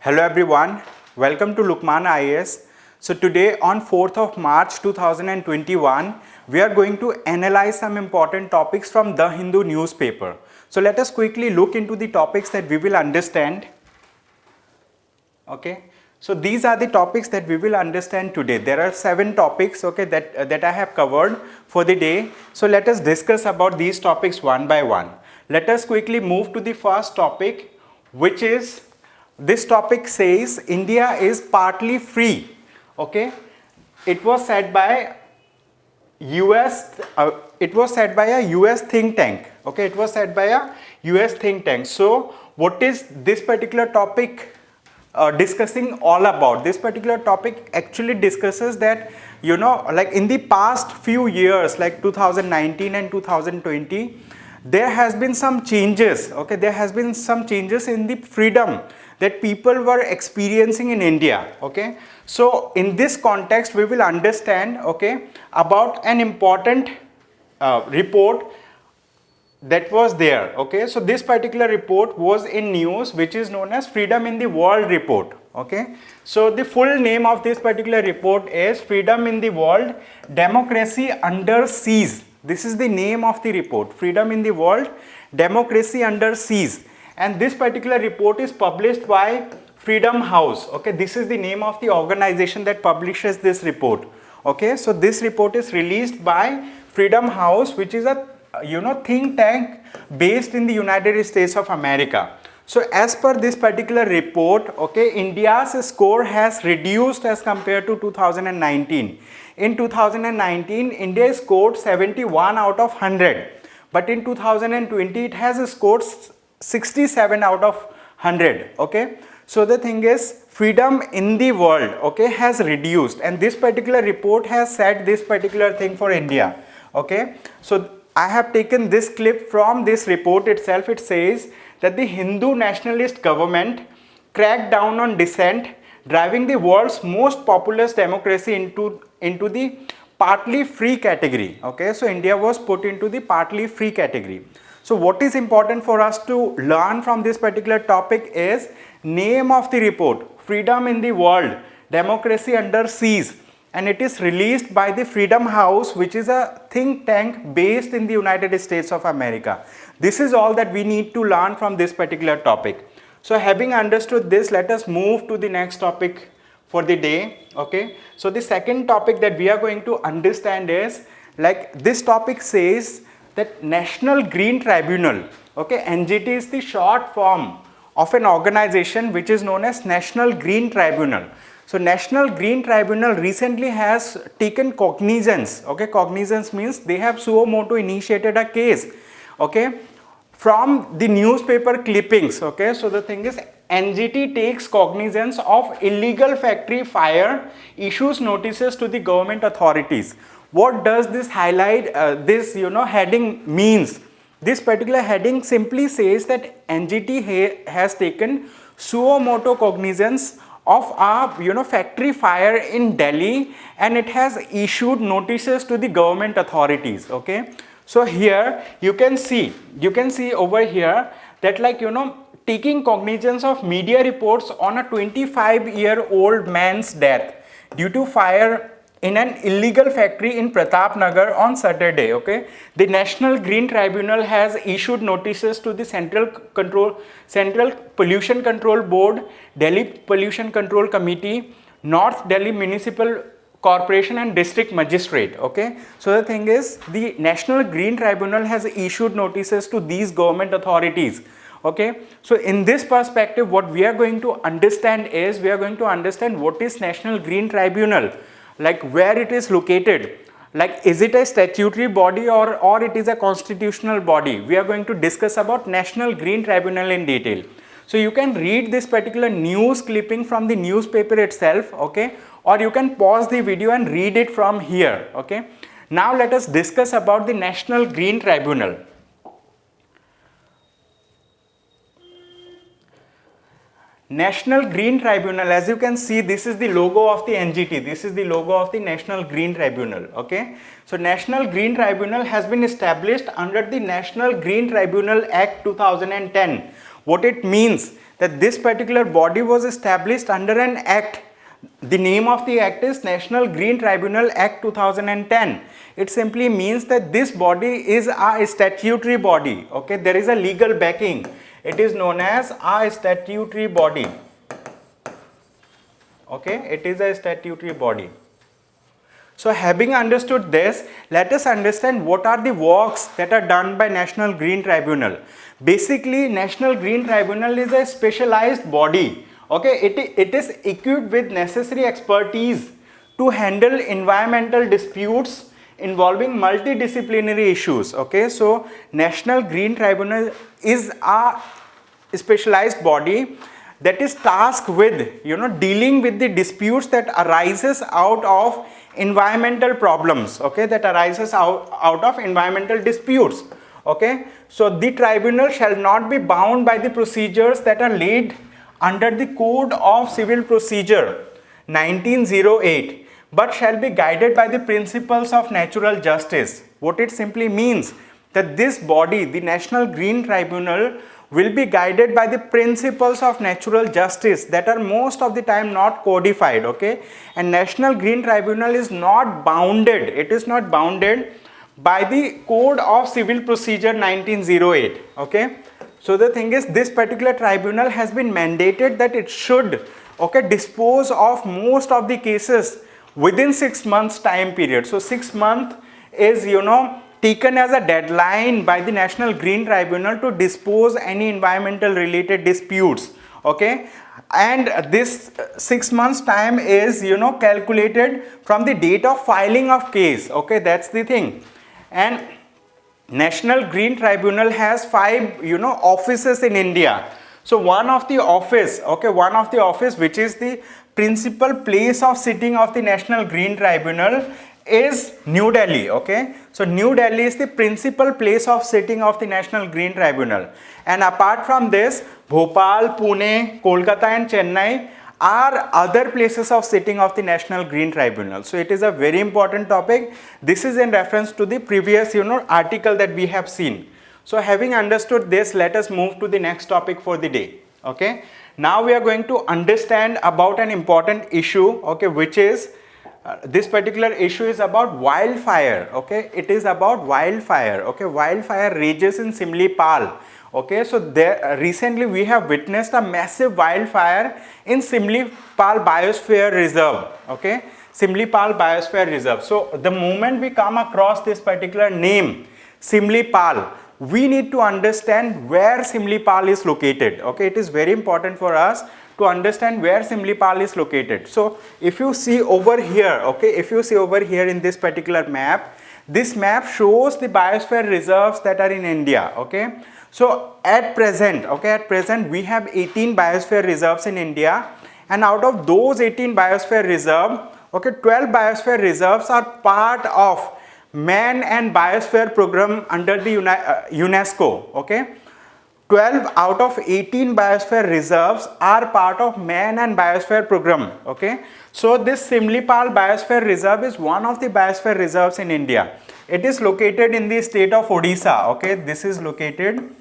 Hello everyone, welcome to Lukman IAS. So today on 4th of March 2021, we are going to analyze some important topics from The Hindu newspaper. So let us quickly look into the topics that we will understand. Okay, so these are the topics that we will understand today. There are 7 topics, okay, that I have covered for the day. So let us discuss about these topics one by one. Let us quickly move to the first topic, which is this topic says India is partly free. Okay, it was said by US. It was said by a US think tank. Okay, it was said by a US think tank. So, what is this particular topic discussing all about? This particular topic actually discusses that, you know, like in the past few years, like 2019 and 2020, there has been some changes. Okay, there has been some changes in the freedom that people were experiencing in India. Okay, so in this context we will understand, okay, about an important report that was there. Okay, so this particular report was in news, which is known as Freedom in the World report. Okay, so the full name of this particular report is Freedom in the World, Democracy Under Siege. This is the name of the report, Freedom in the World, Democracy Under Siege. And this particular report is published by Freedom House. Okay, this is the name of the organization that publishes this report. Okay, so this report is released by Freedom House, which is a think tank based in the United States of America. So as per this particular report, okay, India's score has reduced as compared to 2019. In 2019, India scored 71 out of 100, but in 2020 it has scored 67 out of 100. Okay, so the thing is, freedom in the world, okay, has reduced, and this particular report has said this particular thing for India. Okay, so I have taken this clip from this report itself. It says that the Hindu nationalist government cracked down on dissent, driving the world's most populous democracy into the partly free category. Okay, so India was put into the partly free category. So what is important for us to learn from this particular topic is name of the report, Freedom in the World, Democracy Under Siege, and it is released by the Freedom House, which is a think tank based in the United States of America. This is all that we need to learn from this particular topic. So having understood this, let us move to the next topic for the day. Okay, so the second topic that we are going to understand is, like, this topic says that National Green Tribunal, okay, NGT is the short form of an organization which is known as National Green Tribunal. So National Green Tribunal recently has taken cognizance. Okay, cognizance means they have suo motu initiated a case, okay, from the newspaper clippings. Okay, so the thing is, NGT takes cognizance of illegal factory fire, issues notices to the government authorities. What does this highlight, this heading means? This particular heading simply says that NGT has taken suo motu cognizance of a factory fire in Delhi, and it has issued notices to the government authorities. Okay, so here you can see over here that, like, taking cognizance of media reports on a 25-year-old man's death due to fire in an illegal factory in Pratap Nagar on Saturday. Okay, the National Green Tribunal has issued notices to the Central Pollution Control Board, Delhi Pollution Control Committee, North Delhi Municipal Corporation and District Magistrate. Okay, so the thing is, the National Green Tribunal has issued notices to these government authorities. Okay, so in this perspective, what we are going to understand is, we are going to understand what is National Green Tribunal, like where it is located, like is it a statutory body or it is a constitutional body. We are going to discuss about National Green Tribunal in detail. So you can read this particular news clipping from the newspaper itself, okay, or you can pause the video and read it from here. Okay, now let us discuss about the National Green Tribunal. National Green Tribunal, as you can see, this is the logo of the NGT. This is the logo of the National Green Tribunal. Okay, so National Green Tribunal has been established under the National Green Tribunal Act 2010, What it means, that this particular body was established under an act. The name of the act is National Green Tribunal Act 2010. It simply means that this body is a statutory body. Okay, there is a legal backing. It is known as a statutory body. Okay, it is a statutory body. So having understood this, let us understand what are the works that are done by National Green Tribunal. Basically, National Green Tribunal is a specialized body. Okay, it is equipped with necessary expertise to handle environmental disputes involving multidisciplinary issues. Okay, so National Green Tribunal is a specialized body that is tasked with dealing with the disputes that arises out of environmental problems. Okay, that arises out of environmental disputes. Okay, so the tribunal shall not be bound by the procedures that are laid under the Code of Civil Procedure 1908, but shall be guided by the principles of natural justice. What it simply means, that this body, the National Green Tribunal, will be guided by the principles of natural justice that are most of the time not codified. Okay, and National Green Tribunal is not bounded, it is not bounded by the Code of Civil Procedure 1908. Okay, so the thing is, this particular tribunal has been mandated that it should dispose of most of the cases within 6 months time period. So 6 months is taken as a deadline by the National Green Tribunal to dispose any environmental related disputes. Okay, and this 6 months time is calculated from the date of filing of case. Okay, that's the thing. And National Green Tribunal has 5 offices in India. So one of the office which is the principal place of sitting of the National Green Tribunal is New Delhi. Okay, so New Delhi is the principal place of sitting of the National Green Tribunal, and apart from this, Bhopal, Pune, Kolkata and Chennai are other places of sitting of the National Green Tribunal. So it is a very important topic. This is in reference to the previous article that we have seen. So having understood this, let us move to the next topic for the day. Okay, now we are going to understand about an important issue. Okay, which is this particular issue is about wildfire. Okay, it is about wildfire. Okay, wildfire rages in Simlipal. Okay, so there recently we have witnessed a massive wildfire in Simlipal Biosphere Reserve. Okay, Simlipal Biosphere Reserve. So the moment we come across this particular name, Simlipal, we need to understand where Simlipal is located. Okay, it is very important for us to understand where Simlipal is located. So if you see over here, okay, if you see over here in this particular map, this map shows the biosphere reserves that are in India. Okay, so at present we have 18 biosphere reserves in India, and out of those 18 biosphere reserve, okay, 12 biosphere reserves are part of Man and Biosphere Program under the UNESCO. Okay, 12 out of 18 biosphere reserves are part of Man and Biosphere Program. Okay, so this Simlipal Biosphere Reserve is one of the biosphere reserves in India. It is located in the state of Odisha. Okay, this is located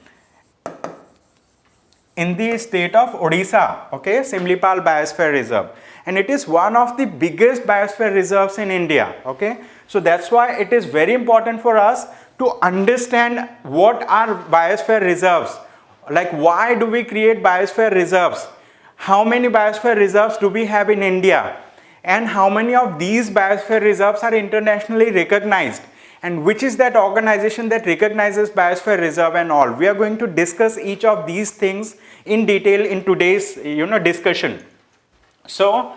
in the state of Odisha. Okay, Simlipal Biosphere Reserve, and it is one of the biggest biosphere reserves in India. Okay, so that's why it is very important for us to understand what are biosphere reserves. Like, why do we create biosphere reserves? How many biosphere reserves do we have in India? And how many of these biosphere reserves are internationally recognized? And which is that organization that recognizes biosphere reserve and all? We are going to discuss each of these things in detail in today's discussion. So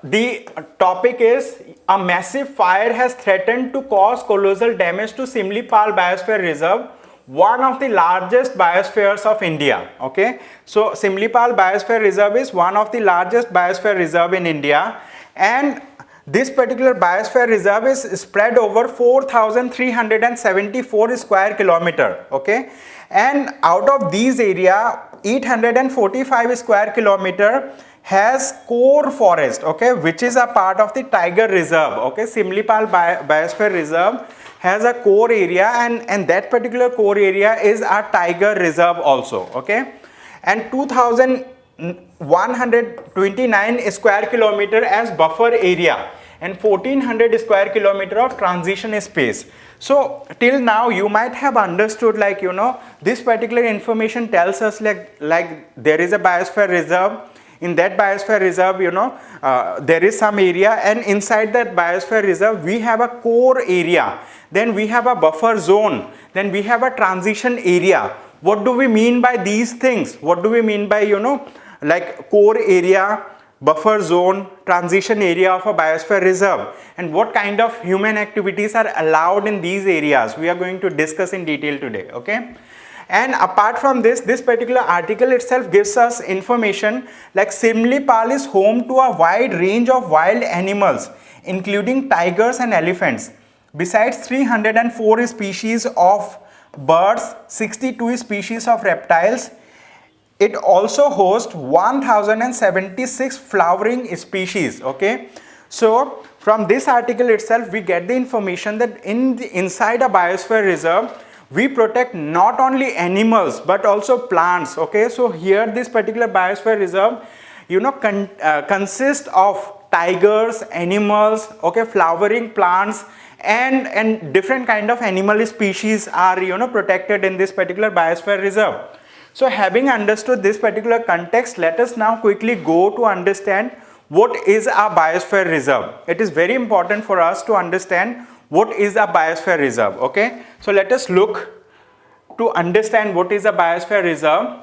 the topic is, a massive fire has threatened to cause colossal damage to Simlipal Biosphere Reserve, one of the largest biospheres of India. Okay, so Simlipal Biosphere Reserve is one of the largest biosphere reserve in India, and this particular biosphere reserve is spread over 4,374 square kilometer. Okay, and out of these area, 845 square kilometer has core forest. Okay, which is a part of the tiger reserve. Okay, Simlipal Biosphere Reserve has a core area, and that particular core area is a tiger reserve also. Okay, and 2129 square kilometer as buffer area and 1400 square kilometer of transition space. So till now you might have understood, like, you know, this particular information tells us like there is a biosphere reserve. In that biosphere reserve, you know, there is some area, and inside that biosphere reserve we have a core area, then we have a buffer zone, then we have a transition area. What do we mean by these things? What do we mean by, you know, like core area, buffer zone, transition area of a biosphere reserve, and what kind of human activities are allowed in these areas? We are going to discuss in detail today, okay? And apart from this, this particular article itself gives us information like Simlipal is home to a wide range of wild animals, including tigers and elephants. Besides 304 species of birds, 62 species of reptiles, it also hosts 1076 flowering species, okay? So from this article itself we get the information that inside a biosphere reserve we protect not only animals but also plants, okay? So here this particular biosphere reserve, you know, consists of tigers, animals, okay, flowering plants, and different kind of animal species are, you know, protected in this particular biosphere reserve. So having understood this particular context, let us now quickly go to understand what is a biosphere reserve. It is very important for us to understand what is a biosphere reserve, okay? So let us look to understand what is a biosphere reserve,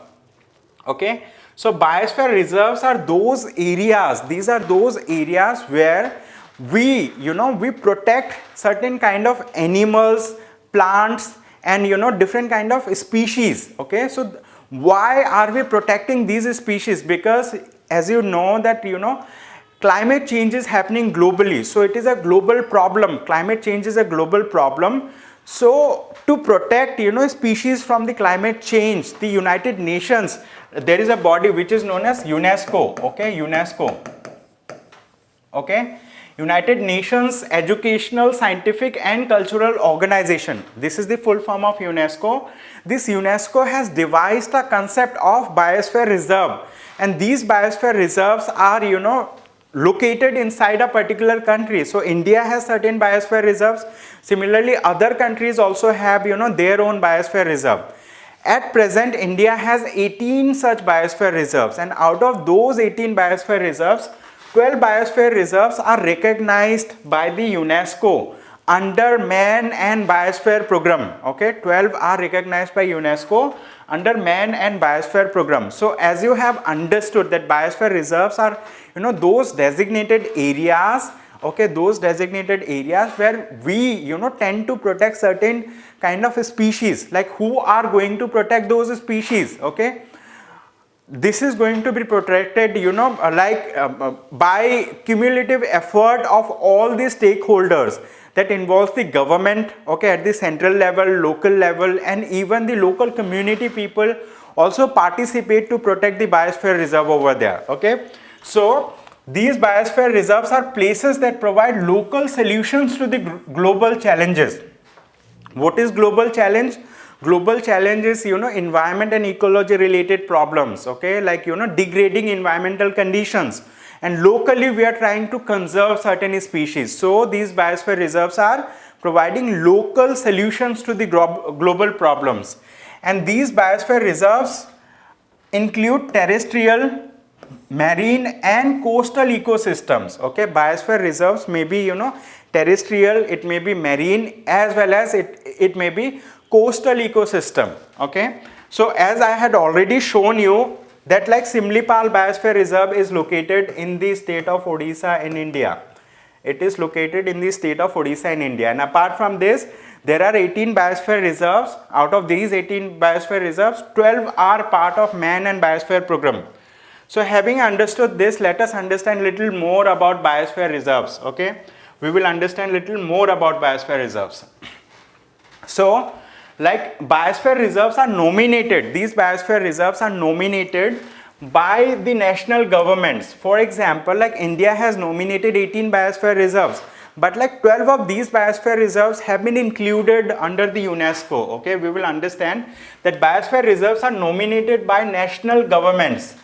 okay? So biosphere reserves are those areas, these are those areas where we, you know, we protect certain kind of animals, plants, and, you know, different kind of species, okay? So why are we protecting these species? Because as you know that, you know, climate change is happening globally. So it is a global problem. Climate change is a global problem. So to protect, you know, species from the climate change, the United Nations, there is a body which is known as UNESCO, okay? UNESCO, okay? United Nations Educational, Scientific and Cultural Organization. This is the full form of UNESCO. This UNESCO has devised a concept of biosphere reserve, and these biosphere reserves are, you know, located inside a particular country. So India has certain biosphere reserves. Similarly, other countries also have, you know, their own biosphere reserve. At present, India has 18 such biosphere reserves, and out of those 18 biosphere reserves, 12 biosphere reserves are recognized by the UNESCO under Man and Biosphere Program, okay? 12 are recognized by UNESCO under Man and Biosphere Program. So as you have understood that biosphere reserves are, you know, those designated areas, okay, those designated areas where we, you know, tend to protect certain kind of species. Like who are going to protect those species, okay? This is going to be protected, you know, by cumulative effort of all the stakeholders that involves the government, okay, at the central level, local level, and even the local community people also participate to protect the biosphere reserve over there, okay? So these biosphere reserves are places that provide local solutions to the global challenges. What is global challenge? Global challenge is, you know, environment and ecology related problems, okay, like, you know, degrading environmental conditions, and locally we are trying to conserve certain species. So these biosphere reserves are providing local solutions to the global problems, and these biosphere reserves include terrestrial, marine and coastal ecosystems, okay? Biosphere reserves may be, you know, terrestrial, it may be marine, as well as it may be coastal ecosystem, okay? So as I had already shown you that, like, Simlipal Biosphere Reserve is located in the state of Odisha in India. It is located in the state of Odisha in India, and apart from this there are 18 biosphere reserves. Out of these 18 biosphere reserves, 12 are part of Man and Biosphere Program. So having understood this, let us understand little more about biosphere reserves, okay? We will understand little more about biosphere reserves. So, like, biosphere reserves are nominated, these biosphere reserves are nominated by the national governments. For example, like India has nominated 18 biosphere reserves, but like 12 of these biosphere reserves have been included under the UNESCO. Okay, we will understand that biosphere reserves are nominated by national governments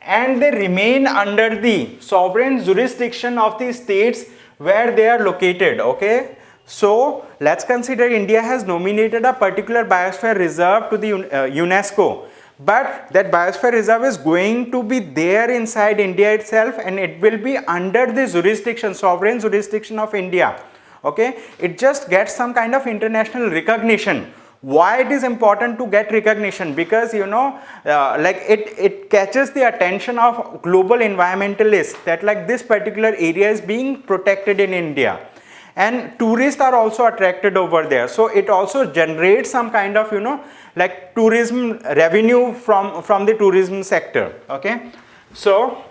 and they remain under the sovereign jurisdiction of the states where they are located. Okay, so let's consider India has nominated a particular biosphere reserve to the UNESCO, but that biosphere reserve is going to be there inside India itself and it will be under the jurisdiction, sovereign jurisdiction of India. Okay, it just gets some kind of international recognition. Why it is important to get recognition? Because like it catches the attention of global environmentalists that like this particular area is being protected in India, and tourists are also attracted over there, so it also generates some kind of like tourism revenue from the tourism sector. Okay, so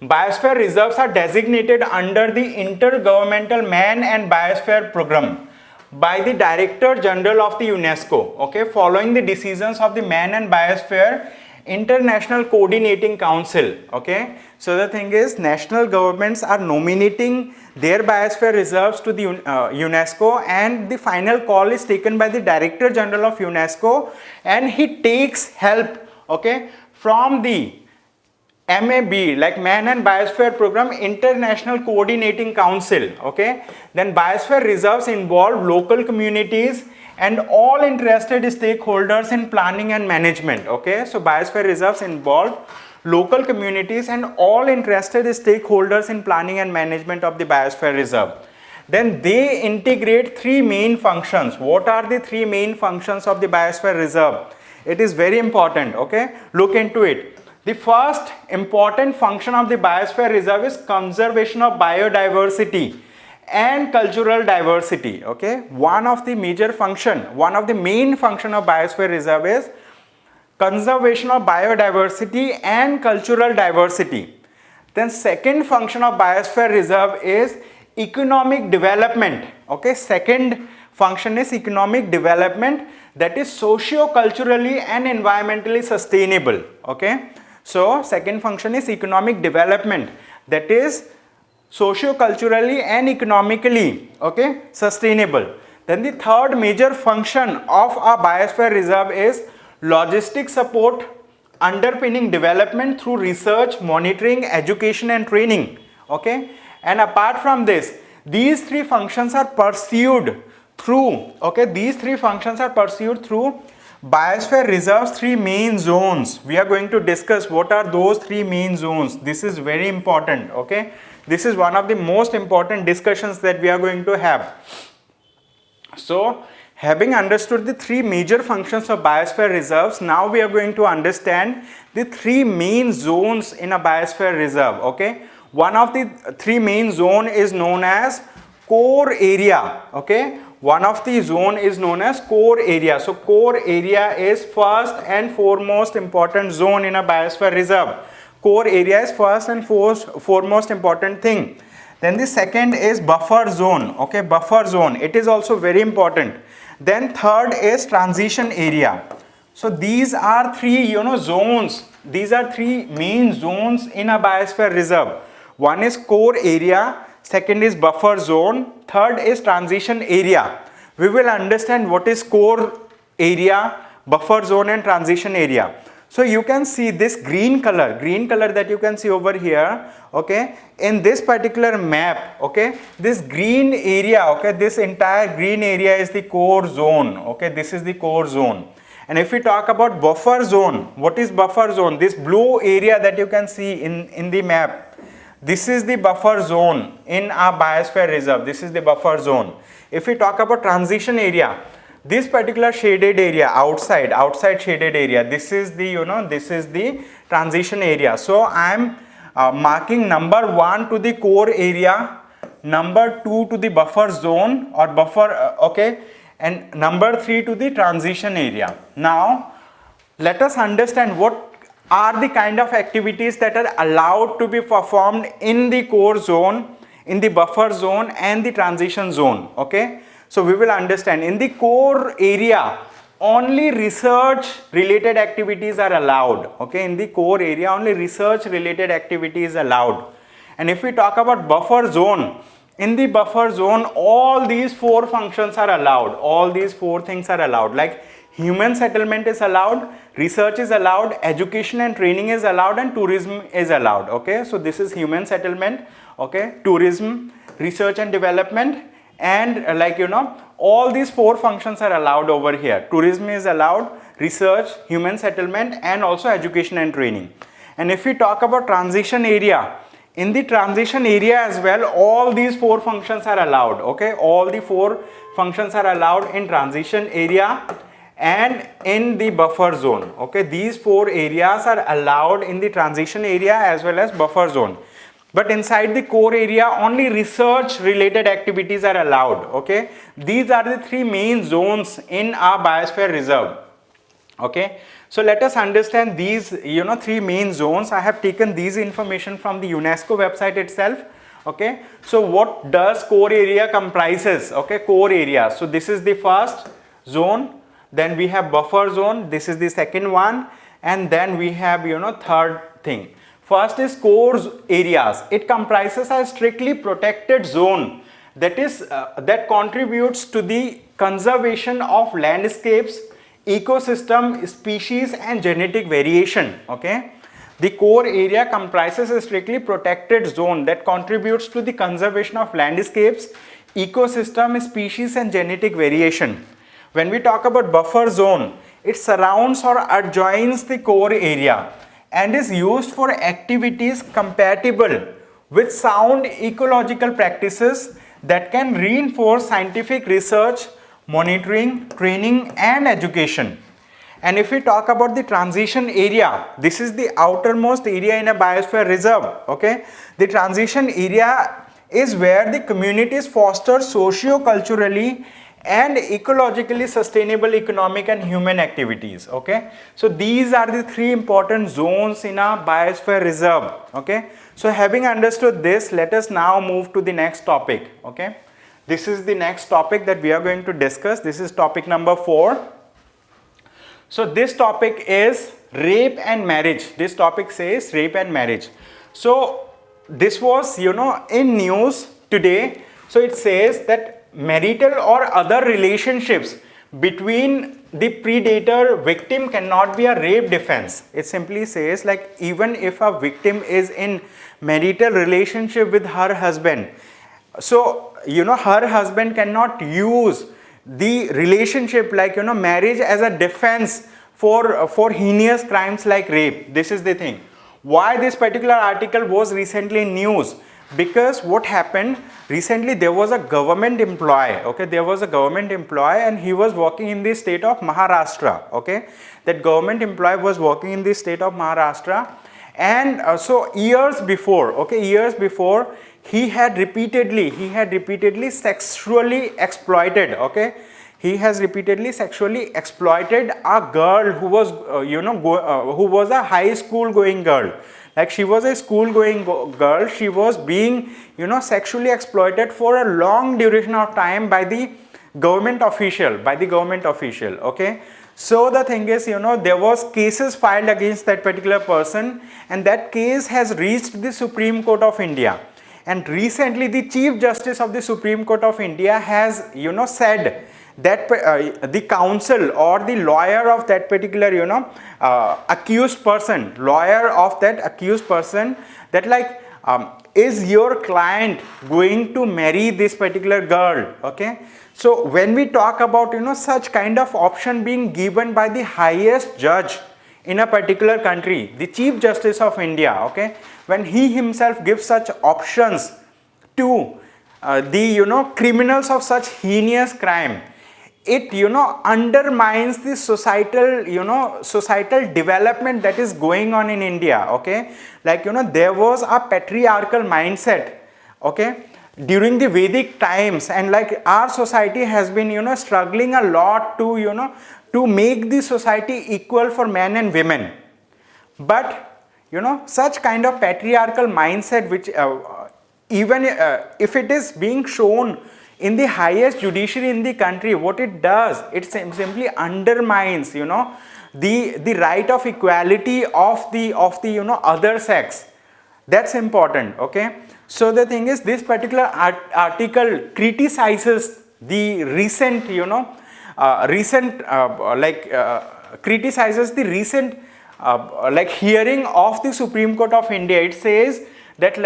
biosphere reserves are designated under the Intergovernmental Man and Biosphere Program by the Director General of the UNESCO, okay, following the decisions of the Man and Biosphere International Coordinating Council. Okay, so the thing is, national governments are nominating their biosphere reserves to the UNESCO, and the final call is taken by the Director General of UNESCO, and he takes help, okay, from the MAB, like Man and Biosphere Program International Coordinating Council. Okay, then biosphere reserves involve local communities and all interested stakeholders in planning and management. Okay, so biosphere reserves involve local communities and all interested stakeholders in planning and management of the biosphere reserve. Then they integrate three main functions. What are the three main functions of the biosphere reserve? It is very important. Okay, look into it. The first important function of the biosphere reserve is conservation of biodiversity and cultural diversity. Okay, one of the main function of biosphere reserve is conservation of biodiversity and cultural diversity. Then second function of biosphere reserve is economic development. Okay, second function is economic development, that is socio-culturally and environmentally sustainable. Okay, so second function is economic development, that is socio-culturally and economically, okay, sustainable. Then the third major function of a biosphere reserve is logistic support underpinning development through research, monitoring, education and training. Okay, and apart from this, these three functions are pursued through, okay, biosphere reserves three main zones. We are going to discuss what are those three main zones. This is very important. Okay, this is one of the most important discussions that we are going to have. So having understood the three major functions of biosphere reserves, now we are going to understand the three main zones in a biosphere reserve. Okay, one of the three main zone is known as core area. Okay, one of the zone is known as core area. So core area is first and foremost important zone in a biosphere reserve. Core area is first and foremost important thing. Then the second is buffer zone. Okay, buffer zone, it is also very important. Then third is transition area. So these are three zones. These are three main zones in a biosphere reserve. One is core area, second is buffer zone, third is transition area. We will understand what is core area, buffer zone and transition area. So you can see this green color that you can see over here. Okay, in this particular map, okay, this green area, okay, this entire green area is the core zone. Okay, this is the core zone. And if we talk about buffer zone, what is buffer zone? This blue area that you can see in the map, this is the buffer zone in a biosphere reserve. This is the buffer zone. If we talk about transition area, this particular shaded area, outside shaded area, this is the this is the transition area. So I am marking number 1 to the core area, number 2 to the buffer zone or buffer, okay, and number 3 to the transition area. Now let us understand what are the kind of activities that are allowed to be performed in the core zone, in the buffer zone and the transition zone. Okay, so we will understand in the core area only research related activities are allowed. Okay, in the core area only research related activities allowed. And if we talk about buffer zone, in the buffer zone, all these four functions are allowed. All these four things are allowed. Like human settlement is allowed, research is allowed, education and training is allowed, and tourism is allowed. Okay, so this is human settlement, okay, tourism, research and development, and all these four functions are allowed over here. Tourism is allowed, research, human settlement, and also education and training. And if we talk about transition area, in the transition area as well, all these four functions are allowed. Okay, all the four functions are allowed in transition area and in the buffer zone. Okay, these four areas are allowed in the transition area as well as buffer zone. But inside the core area, only research related activities are allowed. Okay, these are the three main zones in our biosphere reserve. Okay, so let us understand these three main zones. I have taken these information from the UNESCO website itself. Okay, so what does core area comprises? Okay, core area, so this is the first zone, then we have buffer zone, this is the second one, and then we have third thing. First is core areas. It comprises a strictly protected zone that is that contributes to the conservation of landscapes, ecosystem, species, and genetic variation. Okay, the core area comprises a strictly protected zone that contributes to the conservation of landscapes, ecosystem, species, and genetic variation. When we talk about buffer zone, it surrounds or adjoins the core area and is used for activities compatible with sound ecological practices that can reinforce scientific research, monitoring, training, and education. And if we talk about the transition area, this is the outermost area in a biosphere reserve. Okay, the transition area is where the communities foster socio-culturally and ecologically sustainable economic and human activities. Okay, so these are the three important zones in a biosphere reserve. Okay, so having understood this, let us now move to the next topic. Okay, this is the next topic that we are going to discuss. This is topic number 4. So this topic is rape and marriage. This topic says rape and marriage. So this was in news today. So it says that marital or other relationships between the predator victim cannot be a rape defense. It simply says, like, even if a victim is in marital relationship with her husband, so her husband cannot use the relationship, like marriage, as a defense for heinous crimes like rape. This is the thing. Why this particular article was recently in news? Because what happened recently, there was a government employee. Okay, there was a government employee and he was working in the state of Maharashtra. Okay, that government employee was working in the state of Maharashtra, and so years before, he had repeatedly sexually exploited. Okay, he has repeatedly sexually exploited a girl who was who was a high school going girl. Like, she was a school going girl. She was being sexually exploited for a long duration of time by the government official. Okay, so the thing is, there was cases filed against that particular person, and that case has reached the Supreme Court of India. And recently the Chief Justice of the Supreme Court of India has said that the counsel or the lawyer of that particular accused person, that like, is your client going to marry this particular girl? Okay, so when we talk about such kind of option being given by the highest judge in a particular country, the Chief Justice of India, okay, when he himself gives such options to the criminals of such heinous crime, it undermines the societal development that is going on in India. Okay, like there was a patriarchal mindset, okay, during the Vedic times, and like our society has been struggling a lot to to make the society equal for men and women. But such kind of patriarchal mindset, which even if it is being shown in the highest judiciary in the country, what it does, it simply undermines the right of equality of the other sex. That's important, okay? So the thing is, this particular article criticizes the recent, criticizes the recent hearing of the Supreme Court of India. It says that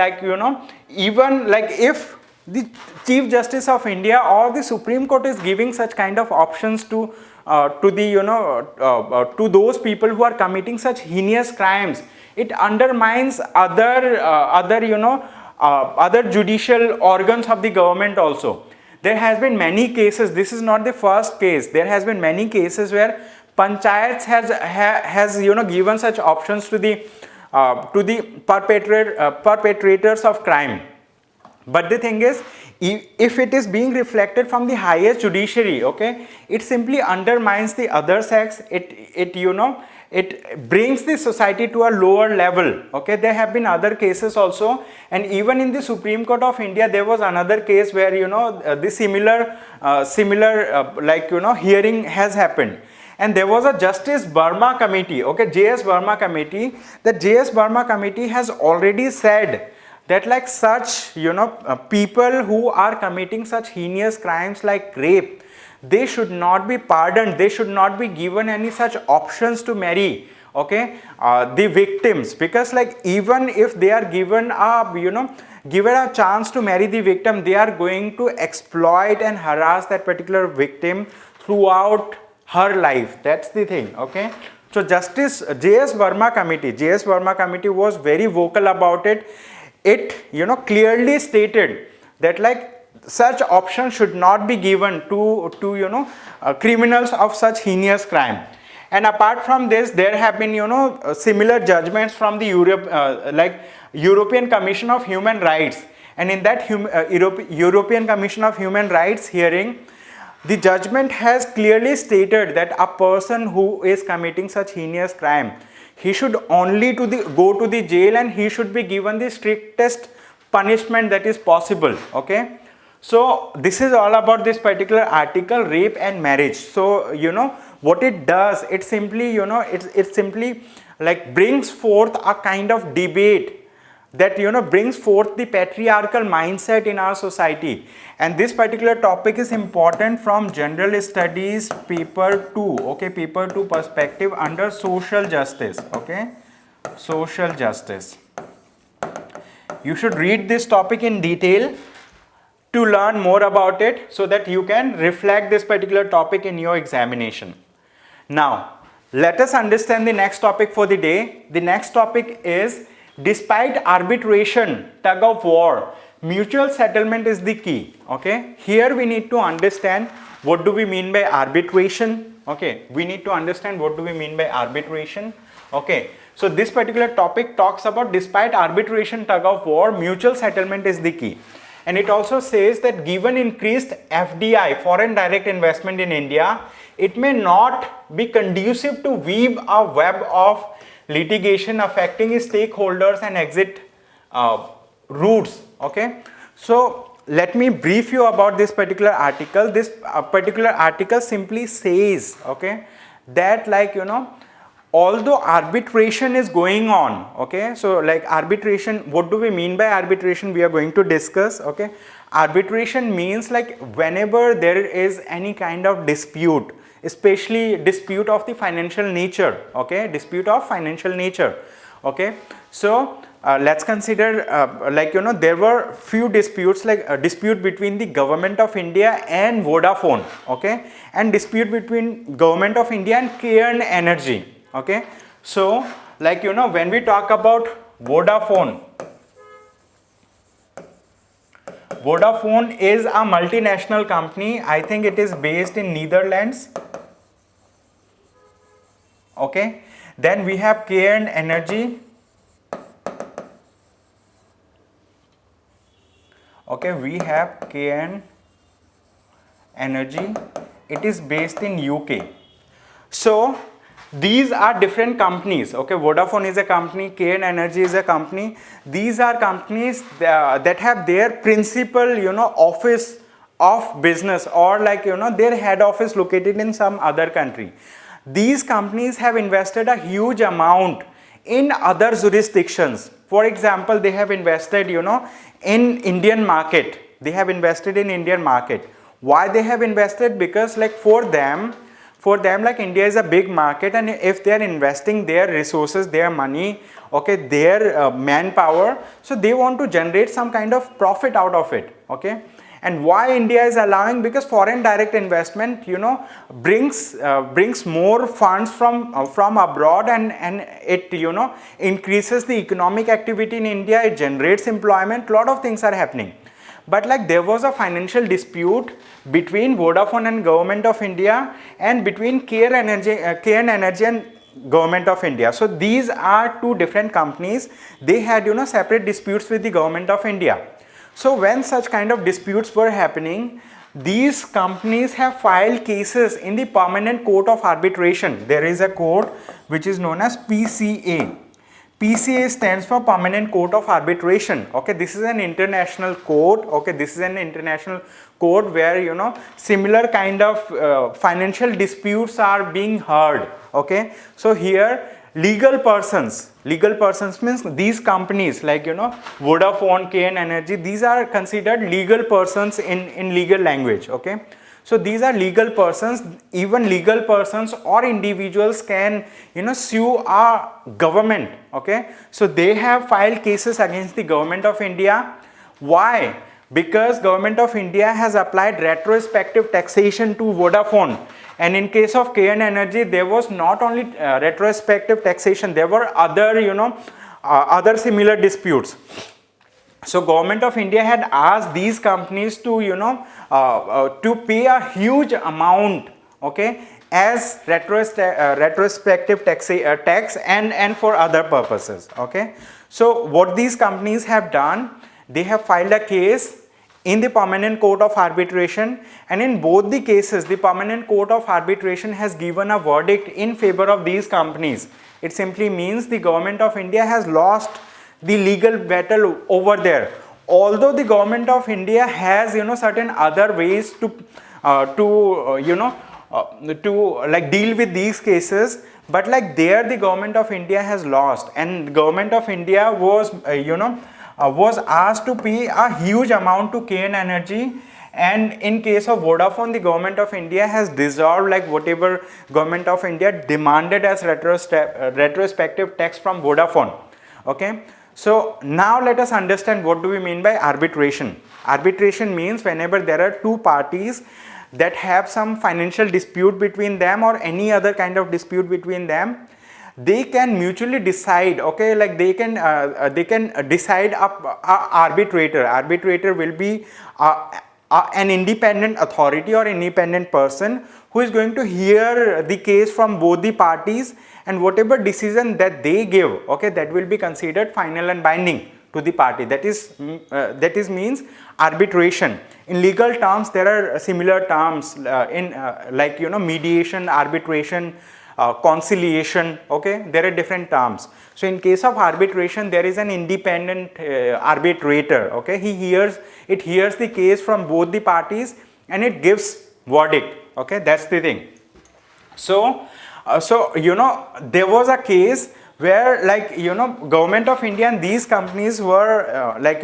even if the Chief Justice of India or the Supreme Court is giving such kind of options to to those people who are committing such heinous crimes, it undermines other judicial organs of the government also. There has been many cases. This is not the first case. There has been many cases where panchayats has given such options to the perpetrators of crime. But the thing is, if it is being reflected from the highest judiciary, okay, it simply undermines the other sex. It brings the society to a lower level. Okay, there have been other cases also, and even in the Supreme Court of India, there was another case where the similar hearing has happened. And there was a Justice Verma committee, okay, JS Verma committee. The JS Verma committee has already said that such people who are committing such heinous crimes like rape, they should not be pardoned. They should not be given any such options to marry, okay, the victims, because even if they are given a chance to marry the victim, they are going to exploit and harass that particular victim throughout her life. That's the thing, okay. So Justice JS Verma committee was very vocal about it. It clearly stated that such options should not be given to criminals of such heinous crime. And apart from this, there have been similar judgments from the European Commission of Human Rights. And in that European Commission of Human Rights hearing, the judgment has clearly stated that a person who is committing such heinous crime, he should only go to the jail, and he should be given the strictest punishment that is possible, okay. So this is all about this particular article, rape and marriage. So what it does, it simply it simply brings forth a kind of debate that brings forth the patriarchal mindset in our society. And this particular topic is important from General Studies paper 2, okay, paper 2 perspective under social justice, okay, social justice. You should read this topic in detail to learn more about it, so that you can reflect this particular topic in your examination. Now let us understand the next topic for the day. The next topic is, despite arbitration, tug of war, mutual settlement is the key, okay. Here we need to understand what do we mean by arbitration, okay. We need to understand what do we mean by arbitration, okay. So this particular topic talks about, despite arbitration, tug of war, mutual settlement is the key. And it also says that given increased FDI, foreign direct investment in India, it may not be conducive to weave a web of litigation affecting stakeholders and exit routes, okay. So let me brief you about this particular article. This particular article simply says, okay, that although arbitration is going on, okay, so arbitration, what do we mean by arbitration, we are going to discuss, okay. Arbitration means whenever there is any kind of dispute, especially dispute of the financial nature, okay, dispute of financial nature, okay. So let's consider there were few disputes, a dispute between the Government of India and Vodafone, okay, and dispute between Government of India and Cairn Energy, okay. So when we talk about Vodafone is a multinational company. I think it is based in Netherlands, okay. Then we have Cairn Energy, okay, we have Cairn Energy, it is based in UK. So these are different companies, okay. Vodafone is a company, Cairn Energy is a company. These are companies that have their principal office of business, or their head office located in some other country. These companies have invested a huge amount in other jurisdictions. For example, they have invested, in Indian market. They have invested in Indian market. Why they have invested? Because like for them like India is a big market, and if they are investing their resources, their money, okay, their manpower, so they want to generate some kind of profit out of it, okay. And why India is allowing? Because foreign direct investment, brings more funds from abroad, and it, increases the economic activity in India. It generates employment. Lot of things are happening. But like there was a financial dispute between Vodafone and Government of India, and between KN Energy and Government of India. So these are two different companies. They had, separate disputes with the Government of India. So when such kind of disputes were happening, these companies have filed cases in the Permanent Court of Arbitration. There is a court which is known as PCA. PCA stands for Permanent Court of Arbitration. Okay, this is an international court. Okay, this is an international court where, similar kind of financial disputes are being heard. Okay, so here legal persons means these companies like, Vodafone, KN Energy, these are considered legal persons in legal language. Okay, so these are legal persons. Even legal persons or individuals can, sue a government. Okay, so they have filed cases against the Government of India. Why? Because Government of India has applied retrospective taxation to Vodafone. And in case of KN Energy, there was not only retrospective taxation, there were other, other similar disputes. So Government of India had asked these companies to, to pay a huge amount, okay, as retrospective tax and for other purposes. Okay. So what these companies have done, they have filed a case in the Permanent Court of Arbitration, and in both the cases the Permanent Court of Arbitration has given a verdict in favor of these companies. It simply means the Government of India has lost the legal battle over there. Although the Government of India has, certain other ways to like deal with these cases, but like there the Government of India has lost, and Government of India was was asked to pay a huge amount to KN Energy. And in case of Vodafone, the Government of India has dissolved like whatever Government of India demanded as retrospective tax from Vodafone. Okay, so now let us understand what do we mean by arbitration. Arbitration means whenever there are two parties that have some financial dispute between them or any other kind of dispute between them, they can mutually decide. Okay, like they can decide a arbitrator. Arbitrator will be an independent authority or independent person who is going to hear the case from both the parties, and whatever decision that they give, okay, that will be considered final and binding to the party. That is means arbitration. In legal terms, there are similar terms in like, mediation, arbitration, conciliation. Okay, there are different terms. So in case of arbitration, there is an independent arbitrator. Okay, he hears the case from both the parties and it gives verdict. Okay, that's the thing. So there was a case where like, Government of India and these companies were like,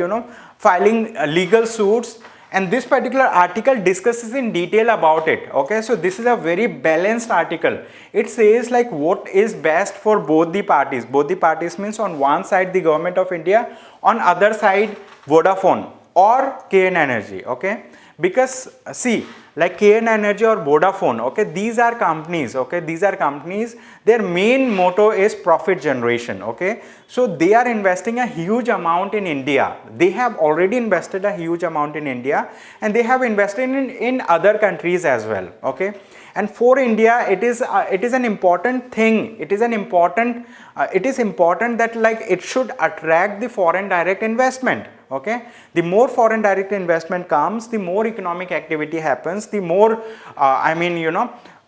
filing legal suits, and this particular article discusses in detail about it. Okay, so this is a very balanced article. It says like what is best for both the parties. Both the parties means on one side the Government of India, on other side Vodafone or KN Energy. Okay, because see, like KN Energy or Vodafone, okay, these are companies. Okay, these are companies, their main motto is profit generation. Okay, so they are investing a huge amount in India. They have already invested a huge amount in India, and they have invested in other countries as well. Okay, and for India it is an important thing. It is important that like it should attract the foreign direct investment. Okay, the more foreign direct investment comes, the more economic activity happens, the more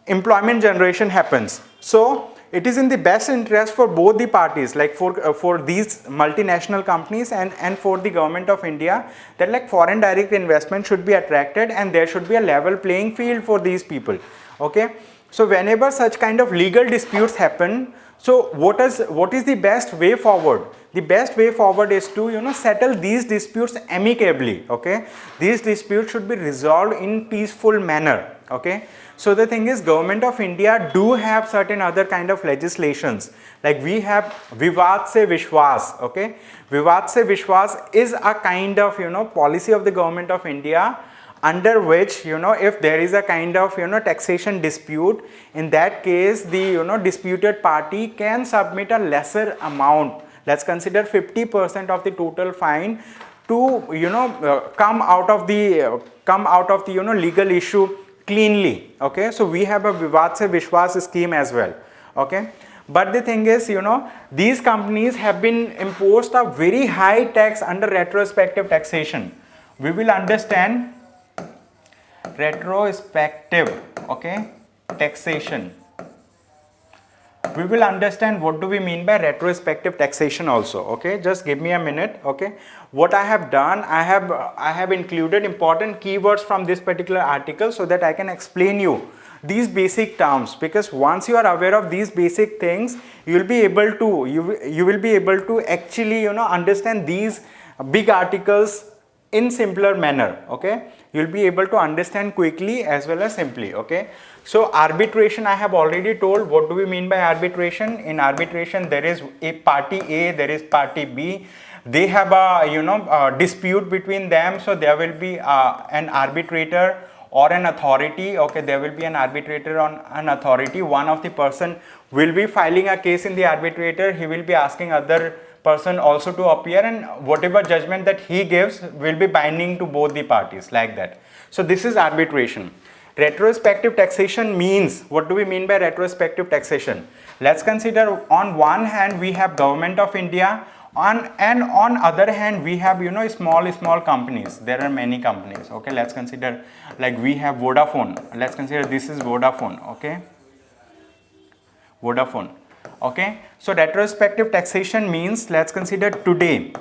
employment generation happens. So it is in the best interest for both the parties, like for these multinational companies and for the Government of India, that like foreign direct investment should be attracted and there should be a level playing field for these people. Okay, So whenever such kind of legal disputes happen, so what is the best way forward? The best way forward is to settle these disputes amicably. Okay, these disputes should be resolved in peaceful manner. Okay, so the thing is, Government of India do have certain other kind of legislations, like we have Vivad se Vishwas. Okay, Vivad se Vishwas is a kind of policy of the Government of India, under which if there is a kind of taxation dispute, in that case the disputed party can submit a lesser amount. Let's consider 50% of the total fine to come out of the legal issue cleanly. Okay, so we have a Vivad se Vishwas scheme as well. Okay, but the thing is, these companies have been imposed a very high tax under retrospective taxation. We will understand retrospective, okay, taxation. We will understand what do we mean by retrospective taxation also. Okay, just give me a minute. Okay, what I have done, I have included important keywords from this particular article so that I can explain you these basic terms, because once you are aware of these basic things, you will be able to actually understand these big articles in simpler manner. Okay, you'll be able to understand quickly as well as simply. Okay, so arbitration, I have already told. What do we mean by arbitration? In arbitration, there is a party A, there is party B, they have a dispute between them, so there will be an arbitrator or an authority. Okay, there will be an arbitrator on an authority. One of the person will be filing a case in the arbitrator, he will be asking other person also to appear, and whatever judgment that he gives will be binding to both the parties, like that. So this is arbitration. Retrospective taxation means, what do we mean by retrospective taxation? Let's consider, on one hand we have Government of India, and on other hand we have small companies. There are many companies. Okay, let's consider, like we have Vodafone. Let's consider this is Vodafone. Okay, Vodafone. Okay, so retrospective taxation means, let's consider today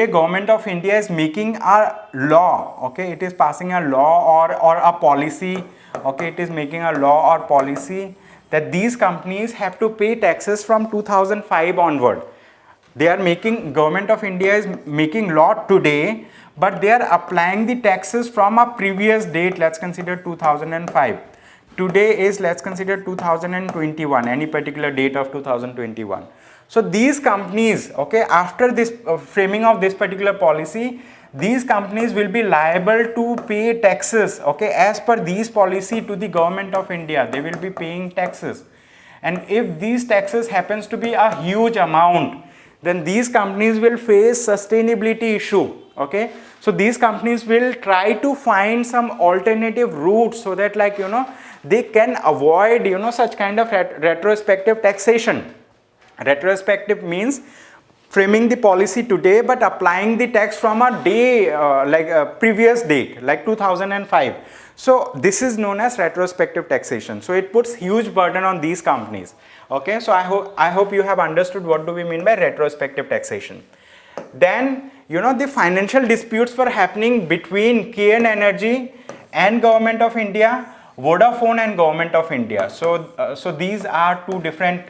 Government of India is making a law. Okay, it is passing a law or a policy. Okay, it is making a law or policy that these companies have to pay taxes from 2005 onward. They are making, Government of India is making law today, but they are applying the taxes from a previous date. Let's consider 2005. Today is, let's consider 2021, any particular date of 2021. So these companies, okay, after this framing of this particular policy, these companies will be liable to pay taxes, okay, as per these policy to the Government of India. They will be paying taxes, and if these taxes happens to be a huge amount, then these companies will face sustainability issue. Okay, so these companies will try to find some alternative routes so that, like they can avoid such kind of retrospective taxation. Retrospective means framing the policy today but applying the tax from a day like a previous date, like 2005. So this is known as retrospective taxation. So it puts huge burden on these companies. Okay, so I hope you have understood what do we mean by retrospective taxation. Then the financial disputes were happening between KN Energy and Government of India, Vodafone and Government of India. So these are two different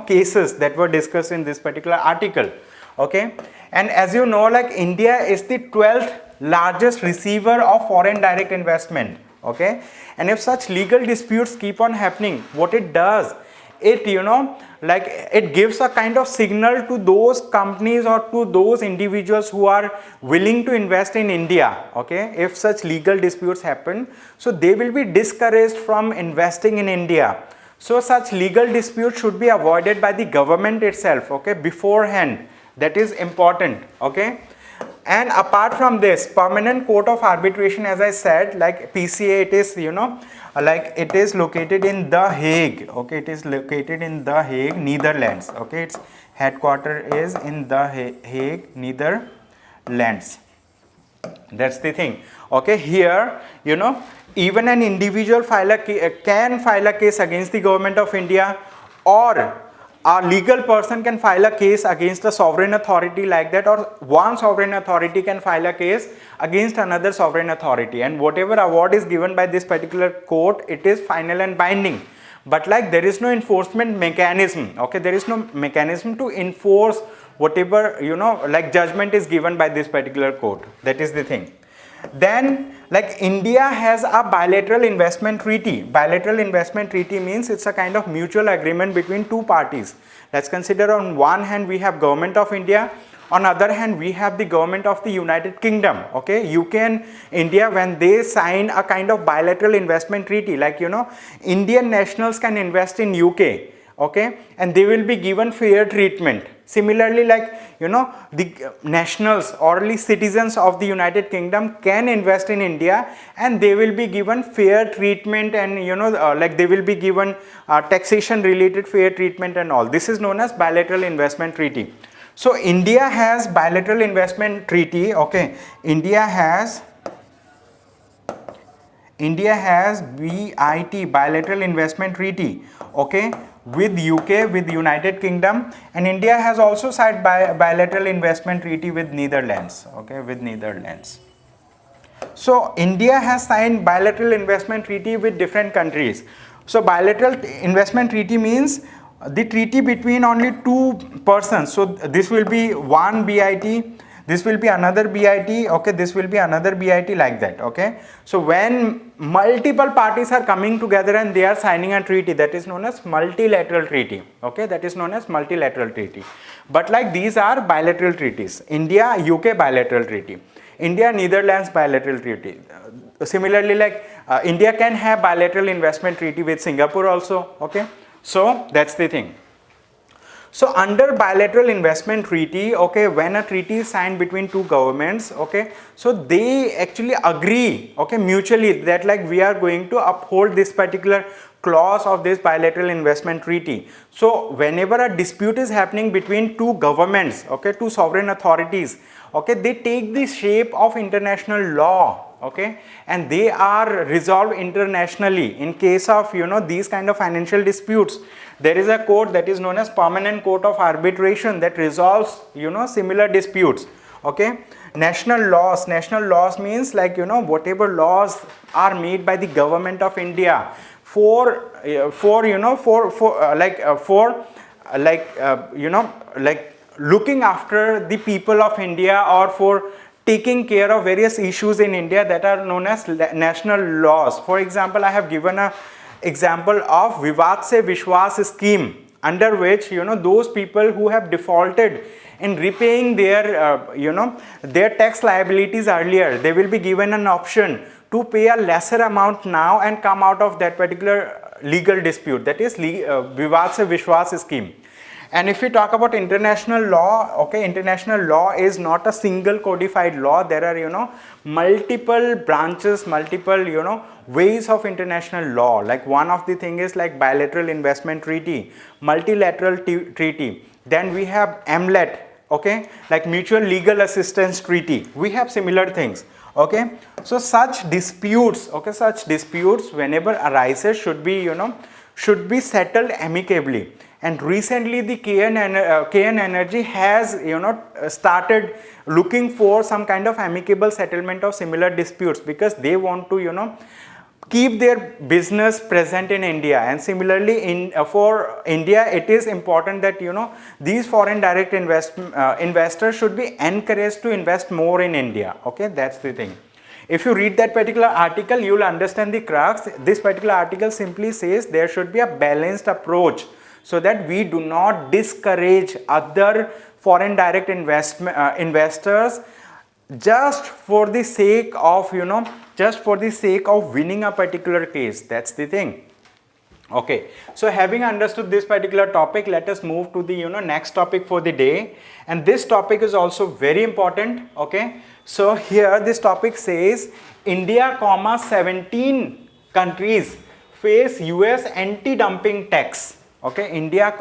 cases that were discussed in this particular article. Okay, and as you know, like India is the 12th largest receiver of foreign direct investment. Okay, and if such legal disputes keep on happening, what it does, it like it gives a kind of signal to those companies or to those individuals who are willing to invest in India. Okay, if such legal disputes happen, so they will be discouraged from investing in India. So such legal disputes should be avoided by the government itself, okay, beforehand. That is important. Okay, and apart from this, Permanent Court of Arbitration, as I said, like PCA, it is like it is located in The Hague. Okay, it is located in The Hague, Netherlands. Okay, its headquarter is in The Hague, Netherlands. That's the thing. Okay, here even an individual can file a case against the Government of India, or a legal person can file a case against a sovereign authority like that, or one sovereign authority can file a case against another sovereign authority, and whatever award is given by this particular court, it is final and binding. But like there is no enforcement mechanism, okay, there is no mechanism to enforce whatever, you know, like judgment is given by this particular court. That is the thing. Then like India has a bilateral investment treaty. Bilateral investment treaty means it's a kind of mutual agreement between two parties. Let's consider on one hand we have government of India, on other hand we have the government of the United Kingdom. Okay, UK and India, when they sign a kind of bilateral investment treaty, like, you know, Indian nationals can invest in UK, okay, and they will be given fair treatment. Similarly, like, you know, the nationals or citizens of the United Kingdom can invest in India and they will be given fair treatment, and, you know, like they will be given taxation related fair treatment and all. This is known as bilateral investment treaty. So India has bilateral investment treaty, okay. India has BIT, bilateral investment treaty, okay, with UK, with United Kingdom, and India has also signed bilateral investment treaty with Netherlands, okay, with Netherlands. So India has signed bilateral investment treaty with different countries. So bilateral investment treaty means the treaty between only two persons. So this will be one BIT, this will be another BIT, okay, this will be another BIT, like that, okay. So when multiple parties are coming together and they are signing a treaty, that is known as multilateral treaty, okay, that is known as multilateral treaty. But like these are bilateral treaties. India UK bilateral treaty, India Netherlands bilateral treaty. Similarly, like India can have bilateral investment treaty with Singapore also, okay. So that's the thing. So under bilateral investment treaty, okay, when a treaty is signed between two governments, okay, so they actually agree, okay, mutually, that like we are going to uphold this particular clause of this bilateral investment treaty. So whenever a dispute is happening between two governments, okay, two sovereign authorities, okay, they take the shape of international law, okay, and they are resolved internationally. In case of, you know, these kind of financial disputes, there is a court that is known as Permanent Court of Arbitration that resolves, you know, similar disputes, okay. National laws means, like, you know, whatever laws are made by the government of India for looking after the people of India, or for taking care of various issues in India, that are known as national laws. For example, I have given a example of Vivad se Vishwas scheme, under which, you know, those people who have defaulted in repaying their their tax liabilities earlier, they will be given an option to pay a lesser amount now and come out of that particular legal dispute. That is Vivad se Vishwas scheme. And if we talk about international law, okay, international law is not a single codified law. There are, you know, multiple branches, multiple, you know, ways of international law. Like one of the thing is like bilateral investment treaty, multilateral treaty. Then we have MLET, okay, like mutual legal assistance treaty. We have similar things, okay. So such disputes, okay, such disputes whenever arises should be, you know, should be settled amicably. And recently the KN Energy has, you know, started looking for some kind of amicable settlement of similar disputes, because they want to, you know, keep their business present in India. And similarly, for India, it is important that, you know, these foreign direct investors should be encouraged to invest more in India, okay. That's the thing. If you read that particular article, you will understand the crux. This particular article simply says there should be a balanced approach, so that we do not discourage other foreign direct investors just for the sake of, you know, just for the sake of winning a particular case. That's the thing. Okay, so having understood this particular topic, let us move to the, you know, next topic for the day. And this topic is also very important, okay. So here this topic says India, 17 countries face US anti-dumping tax. Okay, India,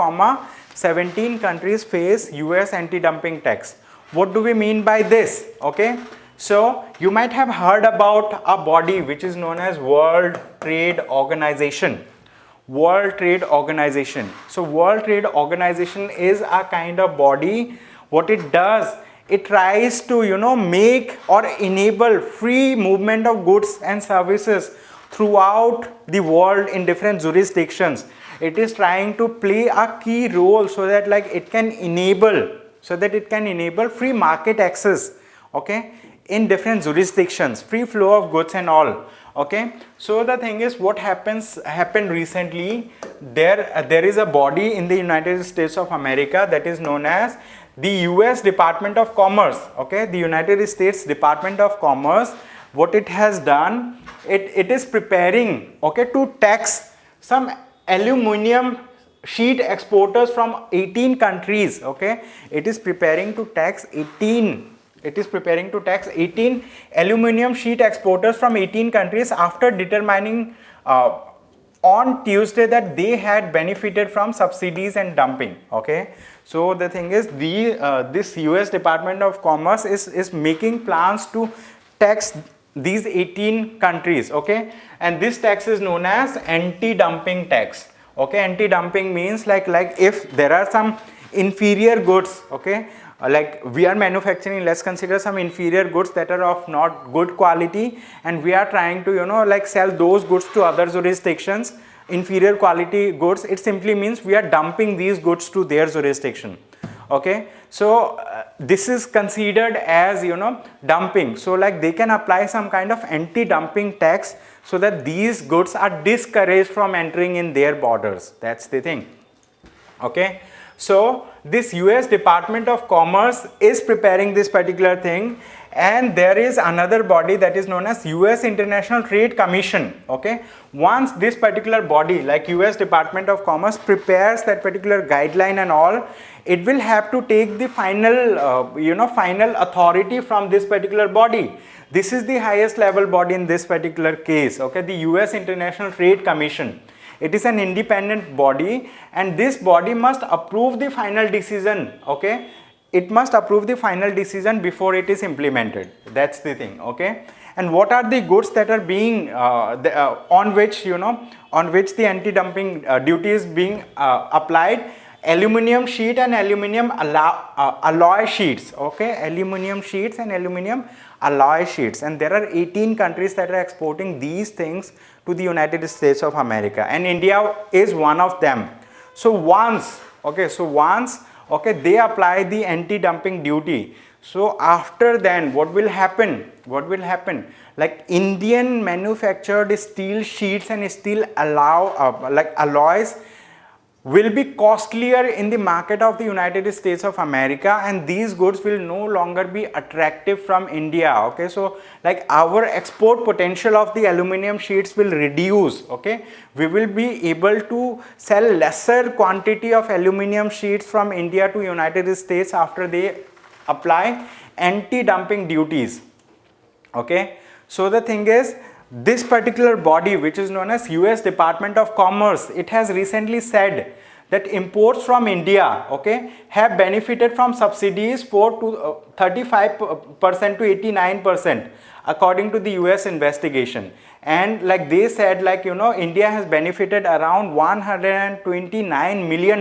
17 countries face US anti-dumping tax. What do we mean by this? Okay, so you might have heard about a body which is known as World Trade Organization. World Trade Organization. So World Trade Organization is a kind of body. What it does, it tries to make or enable free movement of goods and services throughout the world in different jurisdictions. It is trying to play a key role so that it can enable free market access, okay, in different jurisdictions, free flow of goods and all. Okay, so the thing is, what happened recently, there is a body in the United States of America that is known as the US Department of Commerce. Okay, the United States Department of Commerce, what it has done, it is preparing, okay, to tax some aluminum sheet exporters from 18 countries. Okay, it is preparing to tax 18 aluminum sheet exporters from 18 countries after determining on Tuesday that they had benefited from subsidies and dumping. Okay, so the thing is, this US Department of Commerce is making plans to tax these 18 countries. Okay, and this tax is known as anti-dumping tax. Okay, anti-dumping means like if there are some inferior goods, okay, like we are manufacturing, let's consider some inferior goods that are of not good quality, and we are trying to sell those goods to other jurisdictions, inferior quality goods. It simply means we are dumping these goods to their jurisdiction. Okay, so this is considered as dumping. So they can apply some kind of anti-dumping tax so that these goods are discouraged from entering in their borders. That's the thing. Okay, so this US Department of Commerce is preparing this particular thing, and there is another body that is known as US International Trade Commission. Okay, once this particular body like US Department of Commerce prepares that particular guideline and all, it will have to take the final authority from this particular body. This is the highest level body in this particular case. Okay, the US International Trade Commission. It is an independent body, and this body must approve the final decision. Okay, it must approve the final decision before it is implemented. That's the thing. Okay, and what are the goods that are being on which the anti-dumping duty is being applied? Aluminum sheet and aluminum alloy sheets. Okay, aluminum sheets and aluminum alloy sheets, and there are 18 countries that are exporting these things to the United States of America, and India is one of them. So once they apply the anti-dumping duty, so after then what will happen, like Indian manufactured steel sheets and steel alloys will be costlier in the market of the United States of America, and these goods will no longer be attractive from India. Okay, so our export potential of the aluminum sheets will reduce. Okay, we will be able to sell lesser quantity of aluminum sheets from India to United States after they apply anti-dumping duties. Okay, so the thing is, this particular body, which is known as US Department of Commerce, it has recently said that imports from India, okay, have benefited from subsidies for 35% to 89% according to the US investigation. And they said India has benefited around $129 million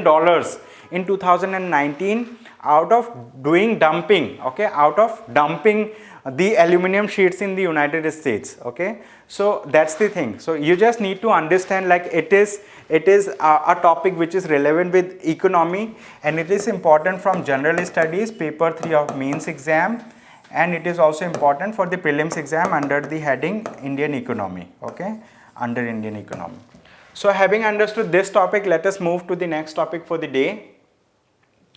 in 2019 out of doing dumping, okay, out of dumping the aluminum sheets in the United States. Okay, so that's the thing. So you just need to understand it is a topic which is relevant with economy, and it is important from general studies paper 3 of mains exam, and it is also important for the prelims exam under the heading Indian economy. Okay, under Indian economy. So having understood this topic, let us move to the next topic for the day.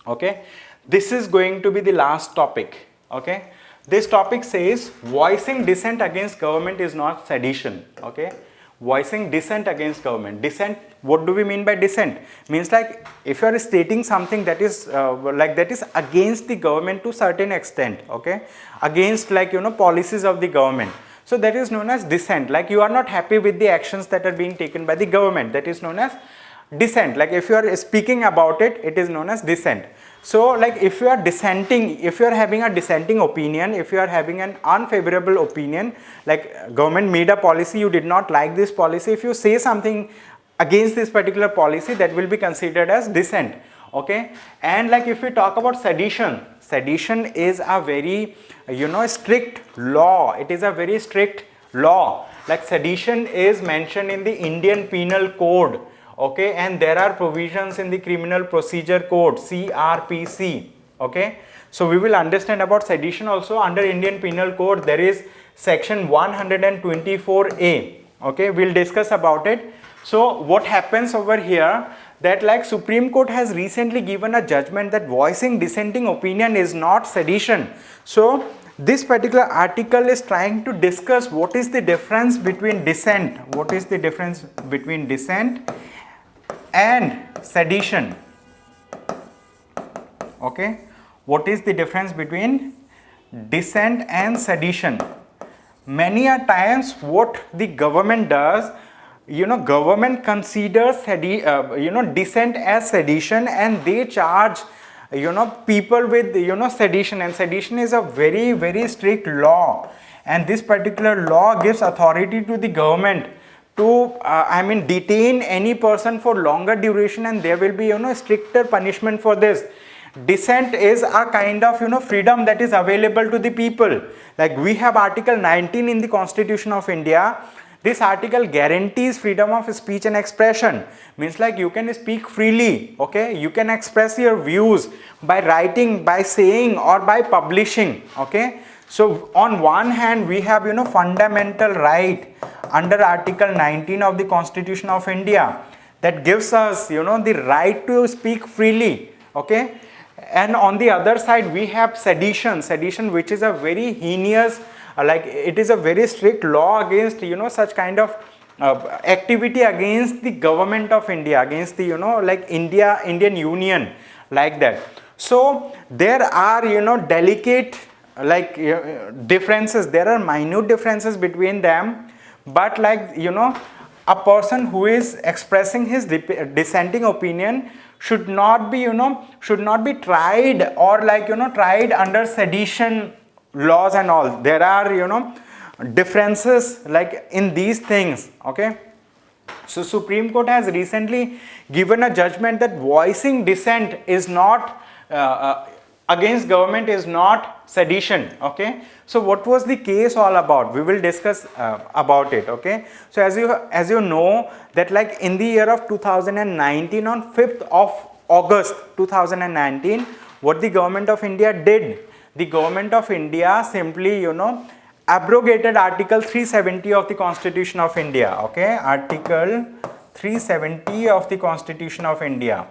Okay, this is going to be the last topic. Okay, this topic says voicing dissent against government is not sedition. Okay, voicing dissent against government. Dissent, what do we mean by dissent? Means if you are stating something that is that is against the government to certain extent, okay, against policies of the government. So that is known as dissent. You are not happy with the actions that are being taken by the government. That is known as dissent. If you are speaking about it, it is known as dissent. So if you are dissenting, if you are having a dissenting opinion, if you are having an unfavorable opinion, government made a policy, you did not like this policy, if you say something against this particular policy, that will be considered as dissent. Okay, and like if we talk about sedition, sedition is a very strict law. It is a very strict law. Like sedition is mentioned in the Indian Penal Code. Okay, and there are provisions in the Criminal Procedure Code, CRPC. Okay, so we will understand about sedition also. Under Indian Penal Code there is section 124A. Okay, we'll discuss about it. So what happens over here, that like Supreme Court has recently given a judgment that voicing dissenting opinion is not sedition. So this particular article is trying to discuss what is the difference between dissent, what is the difference between dissent and sedition. Okay, what is the difference between dissent and sedition? Many a times what the government does, government considers dissent as sedition, and they charge people with sedition, and sedition is a very, very strict law, and this particular law gives authority to the government to detain any person for longer duration, and there will be stricter punishment for this. Dissent is a kind of freedom that is available to the people. Like we have Article 19 in the Constitution of India. This article guarantees freedom of speech and expression. Means like you can speak freely. Okay, you can express your views by writing, by saying, or by publishing. Okay, so on one hand we have fundamental right under Article 19 of the Constitution of India that gives us the right to speak freely. Okay, and on the other side we have sedition, which is a very heinous, like it is a very strict law against such kind of activity against the government of India, against the like Indian Union, like that. So there are delicate differences, there are minute differences between them, but like a person who is expressing his dissenting opinion should not be tried or tried under sedition laws and all. There are differences like in these things. Okay, so Supreme Court has recently given a judgment that voicing dissent is not against government is not sedition. Okay, so what was the case all about? We will discuss about it. Okay, so as you know that like in the year of 2019, on 5th of August 2019, what the government of India did, the government of India simply abrogated Article 370 of the Constitution of India. Okay, Article 370 of the Constitution of India.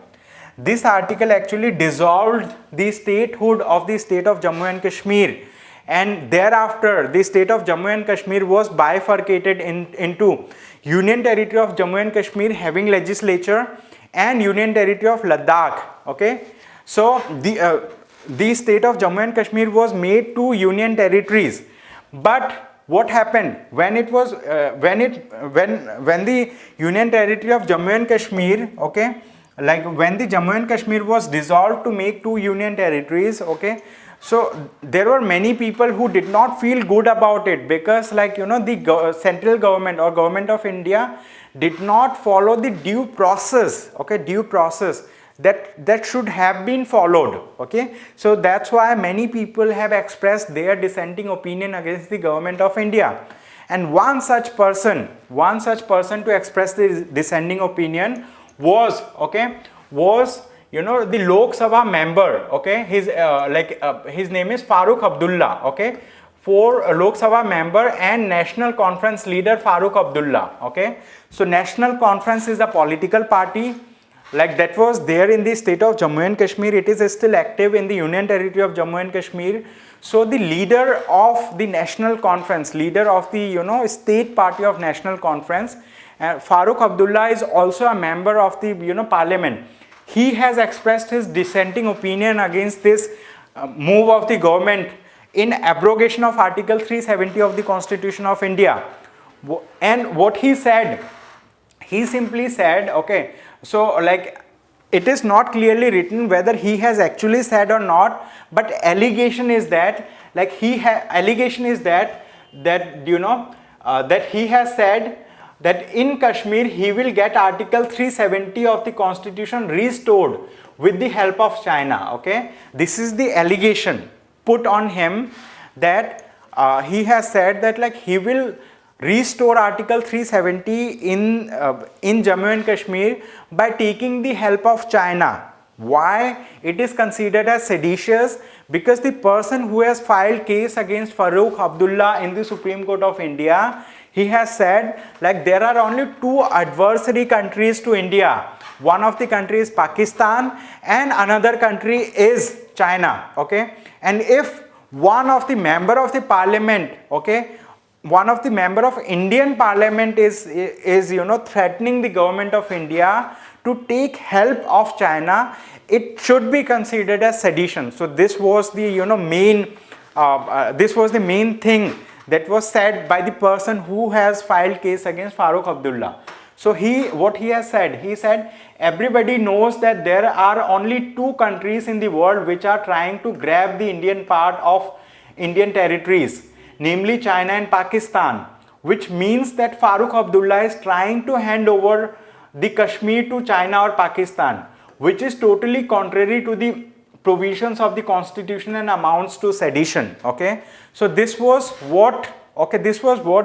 This article actually dissolved the statehood of the state of Jammu and Kashmir, and thereafter the state of Jammu and Kashmir was bifurcated into Union Territory of Jammu and Kashmir having legislature and Union Territory of Ladakh. Okay, so the state of Jammu and Kashmir was made two union territories. But what happened when it was when the Union Territory of Jammu and Kashmir, okay, like when the Jammu and Kashmir was dissolved to make two union territories, okay, so there were many people who did not feel good about it, because like the central government or government of India did not follow the due process, okay, due process that should have been followed. Okay, so that's why many people have expressed their dissenting opinion against the government of India, and one such person to express the dissenting opinion was the Lok Sabha member. Okay, his name is Farooq Abdullah. Okay, for Lok Sabha member and National Conference leader Farooq Abdullah. Okay, so National Conference is a political party like that was there in the state of Jammu and Kashmir. It is still active in the Union Territory of Jammu and Kashmir. So the leader of the National Conference, leader of the state party of National Conference, Farooq Abdullah is also a member of the parliament. He has expressed his dissenting opinion against this move of the government in abrogation of Article 370 of the Constitution of India. And what he said, he simply said, okay, so like it is not clearly written whether he has actually said or not, but allegation is that like that he has said that in Kashmir he will get Article 370 of the Constitution restored with the help of China. Okay, this is the allegation put on him, that he has said that like he will restore Article 370 in Jammu and Kashmir by taking the help of China. Why it is considered as seditious? Because the person who has filed case against Farooq Abdullah in the Supreme Court of India, he has said like there are only two adversary countries to India. One of the country is Pakistan and another country is China. Okay, and if one of the member of the parliament, okay, one of the member of Indian parliament is threatening the government of India to take help of China, it should be considered as sedition. So this was the main thing that was said by the person who has filed case against Farooq Abdullah. So what he has said, he said everybody knows that there are only two countries in the world which are trying to grab the Indian part of Indian territories, namely China and Pakistan, which means that Farooq Abdullah is trying to hand over the Kashmir to China or Pakistan, which is totally contrary to the provisions of the Constitution and amounts to sedition. Okay, so this was what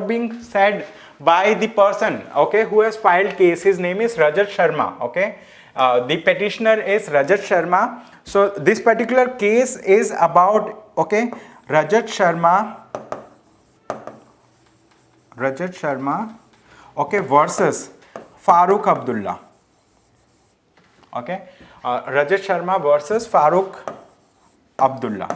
being said by the person, okay, who has filed case. His name is Rajat Sharma. Okay, the petitioner is Rajat Sharma. So this particular case is about, okay, Rajat Sharma, okay, versus Farooq Abdullah. Okay, Rajat Sharma versus Farooq Abdullah.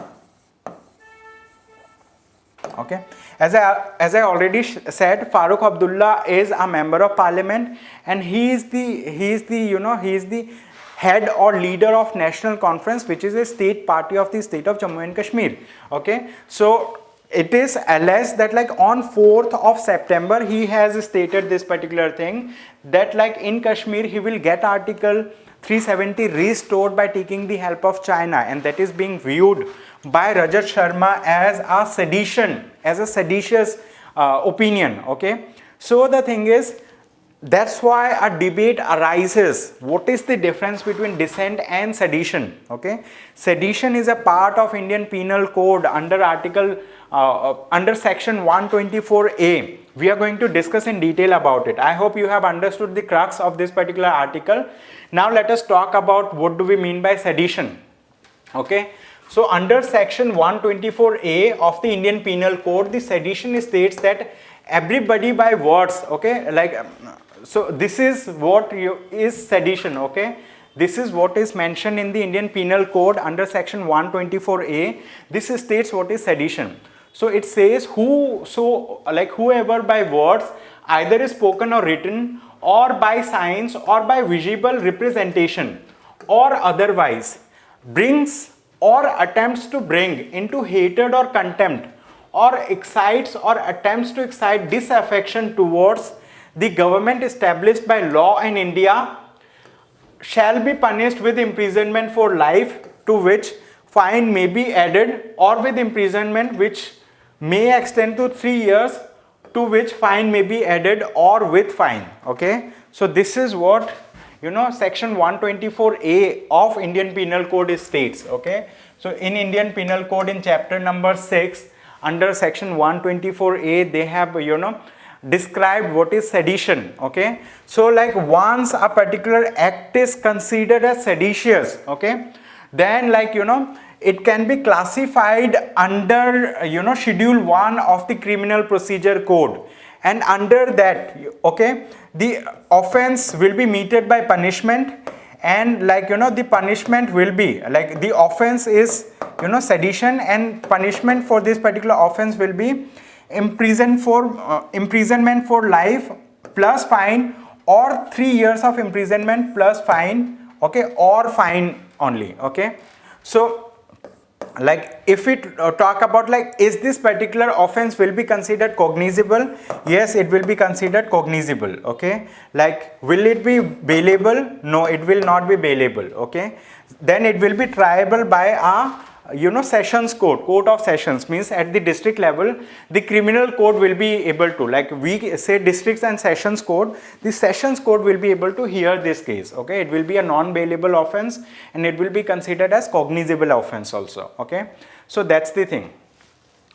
Okay, as I already said, Farooq Abdullah is a member of parliament, and he is the head or leader of National Conference, which is a state party of the state of Jammu and Kashmir. Okay, so it is alleged that like on 4th of September he has stated this particular thing, that like in Kashmir he will get Article 370 restored by taking the help of China, and that is being viewed by Rajat Sharma as a seditious opinion. Okay, so the thing is, that's why a debate arises. What is the difference between dissent and sedition? Okay, sedition is a part of Indian Penal Code under section 124A. We are going to discuss in detail about it. I hope you have understood the crux of this particular article. Now let us talk about what do we mean by sedition. Okay, so under section 124A of the Indian Penal Code, the sedition states that everybody by words, okay, like so this is what is sedition. Okay, this is what is mentioned in the Indian Penal Code under section 124A. This states what is sedition. So it says whoever by words, either is spoken or written, or by signs, or by visible representation, or otherwise brings or attempts to bring into hatred or contempt, or excites or attempts to excite disaffection towards the government established by law in India, shall be punished with imprisonment for life, to which fine may be added, or with imprisonment which may extend to 3 years, to which fine may be added, or with fine. Okay, so this is what section 124A of Indian Penal Code states. Okay, so in Indian Penal Code, in chapter number 6, under section 124A, they have described what is sedition. Okay, so like once a particular act is considered as seditious, okay, then like it can be classified under schedule 1 of the Criminal Procedure Code, and under that, okay, the offense will be meted by punishment, and like the punishment will be like, the offense is sedition, and punishment for this particular offense will be imprisonment for life plus fine, or 3 years of imprisonment plus fine, okay, or fine only. Okay, so like if we talk about like, is this particular offense will be considered cognizable? Yes, it will be considered cognizable. Okay, like will it be bailable? No, it will not be bailable. Okay, then it will be triable by sessions court of sessions, means at the district level the criminal court will be able to, like we say districts and sessions court, the sessions court will be able to hear this case. Okay, it will be a non-bailable offense and it will be considered as cognizable offense also. Okay, so that's the thing.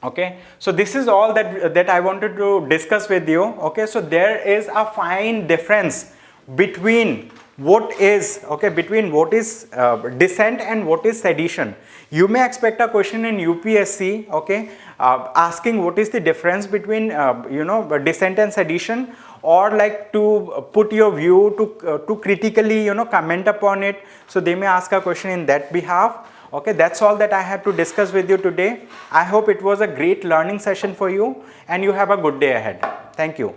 Okay, so this is all that I wanted to discuss with you. Okay, so there is a fine difference between what is dissent and what is sedition. You may expect a question in UPSC, okay, asking what is the difference between dissent and sedition, or like to put your view to critically comment upon it. So they may ask a question in that behalf. Okay, that's all that I had to discuss with you today. I hope it was a great learning session for you and you have a good day ahead. Thank you.